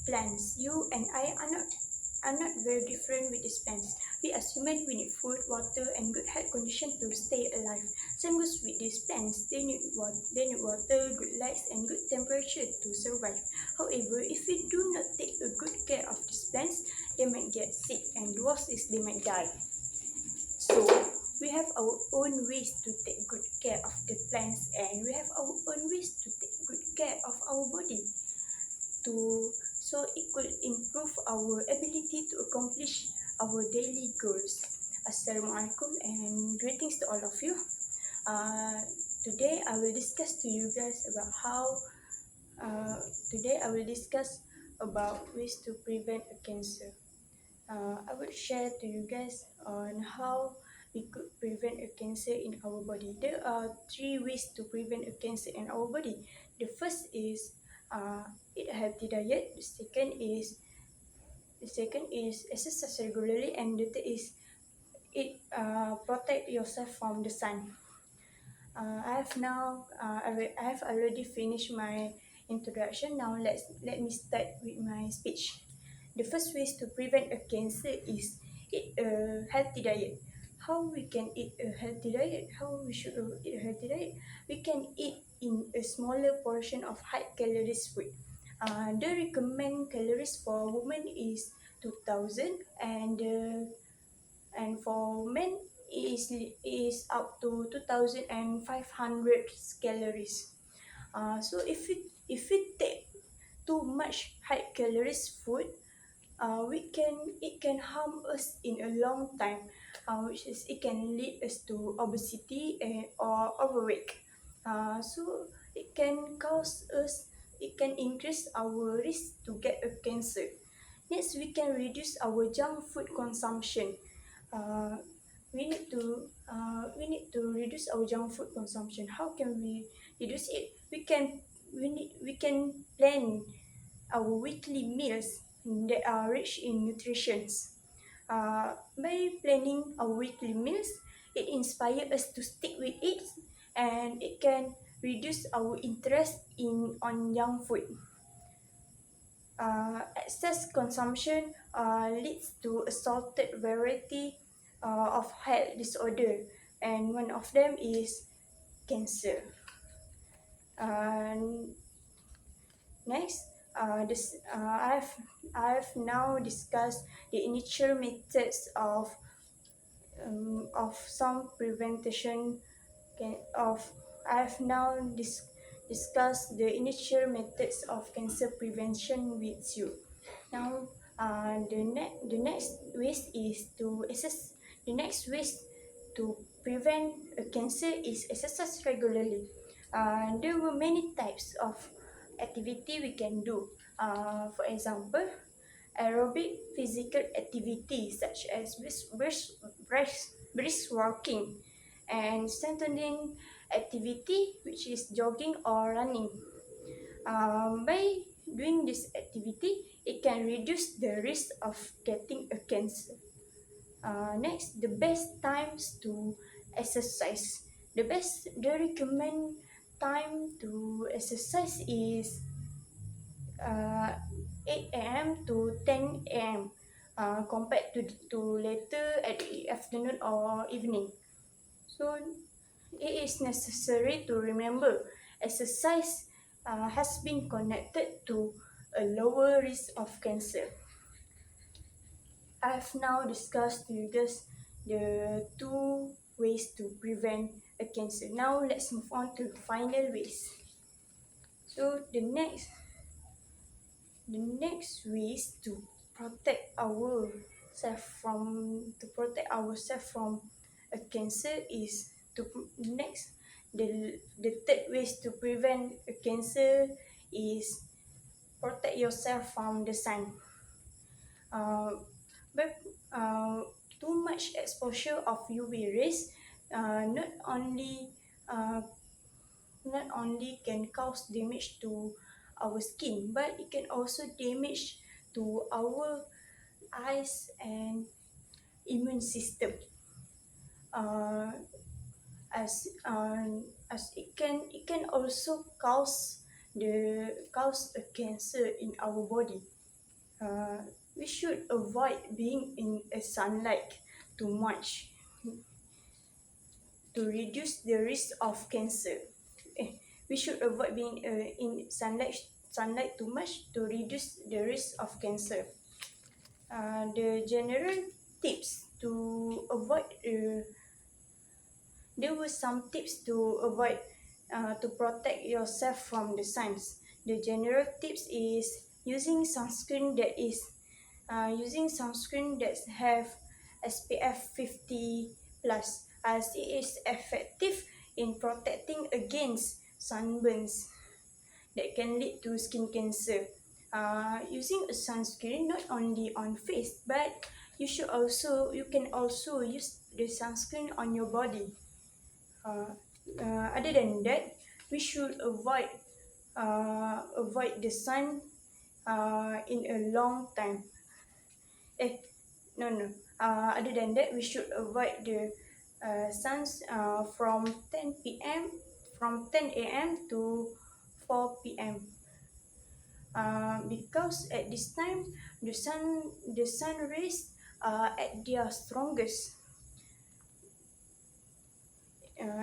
Plants. You and I are not very different with these plants. We as humans, we need food, water, and good health conditions to stay alive. Same goes with these plants. They need water, good lights, and good temperature to survive. However, if we do not take a good care of these plants, they might get sick, and the worst is they might die. So we have our own ways to take good care of the plants, and we have our own ways to take good care of our body to so it could improve our ability to accomplish our daily goals. Assalamualaikum and greetings to all of you. Uh, today I will discuss to you guys about how today I will discuss about ways to prevent a cancer. I will share to you guys on how we could prevent a cancer in our body. There are three ways to prevent a cancer in our body. The first is uh, eat a healthy diet. The second is exercise regularly, and the third is protect yourself from the sun. I have already finished my introduction. Now let me start with my speech. The first ways to prevent a cancer is eat a healthy diet. How we can eat a healthy diet? How we should eat a healthy diet? We can eat in a smaller portion of high calories food. The recommended calories for women is 2000, and for men is up to 2500 calories. So if we take too much high calories food, we can it can harm us in a long time, which is it can lead us to obesity or overweight. So it can increase our risk to get a cancer. Next, we can reduce our junk food consumption. Uh, we need to reduce our junk food consumption. How can we reduce it? We can plan our weekly meals that are rich in nutrition. By planning our weekly meals, it inspires us to stick with it, and it can reduce our interest in on junk food. Excess consumption leads to assorted variety of health disorder, and one of them is cancer. Uh, Next, I've now discussed the initial methods of some prevention of I've now discussed the initial methods of cancer prevention with you. Now, the next ways to prevent a cancer is exercise regularly. There were many types of activity we can do. For example, aerobic physical activity such as brisk walking, and strengthening activity which is jogging or running. By doing this activity, it can reduce the risk of getting a cancer. Next, the best times to exercise. The recommend time to exercise is uh, 8 a.m. to 10 a.m. Compared to later at the afternoon or evening. So it is necessary to remember exercise has been connected to a lower risk of cancer. I have now discussed with you guys the two ways to prevent a cancer. Now let's move on to the final ways. So the next ways to protect ourselves from a cancer is to next the third ways to prevent a cancer is protect yourself from the sun. uh, but too much exposure of UV rays uh, not only uh, not only can cause damage to our skin, but it can also damage to our eyes and immune system. Uh, as it can also cause a cancer in our body. Uh, we should avoid being in a sunlight too much to reduce the risk of cancer. We should avoid being in sunlight too much to reduce the risk of cancer. The general tips to avoid there were some tips to avoid to protect yourself from the suns. The general tips is using sunscreen that have SPF 50 plus, as it is effective in protecting against sunburns that can lead to skin cancer. Using a sunscreen not only on face, but you can also use the sunscreen on your body. Uh, Other than that, we should avoid the sun in a long time. Eh, no. Other than that, we should avoid the suns from 10 a.m. to 4 p.m. Because at this time the sun rays are at their strongest.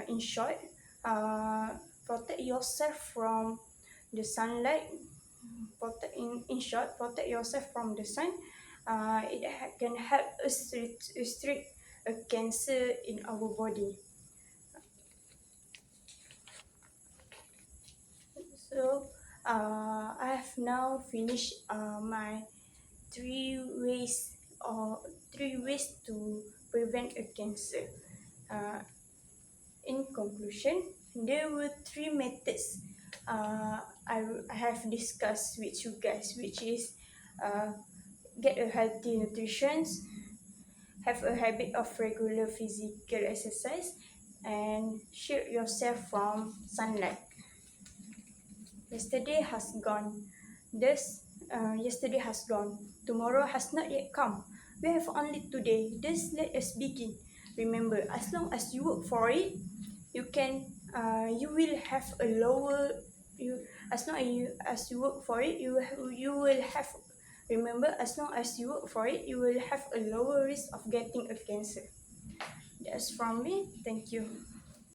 In short, uh, protect yourself from the sunlight. In short, protect yourself from the sun. Can help us restrict a cancer in our body. So I have now finished my three ways three ways to prevent a cancer. Uh, in conclusion, there were three methods I have discussed with you guys, which is uh, get a healthy nutrition, have a habit of regular physical exercise, and shield yourself from sunlight. Yesterday has gone. Yesterday has gone. Tomorrow has not yet come. We have only today. Just let us begin. Remember, as long as you work for it, you can. You will have a lower. You as long as you work for it, you will have. Remember, as long as you work for it, you will have a lower risk of getting a cancer. That's from me. Thank you.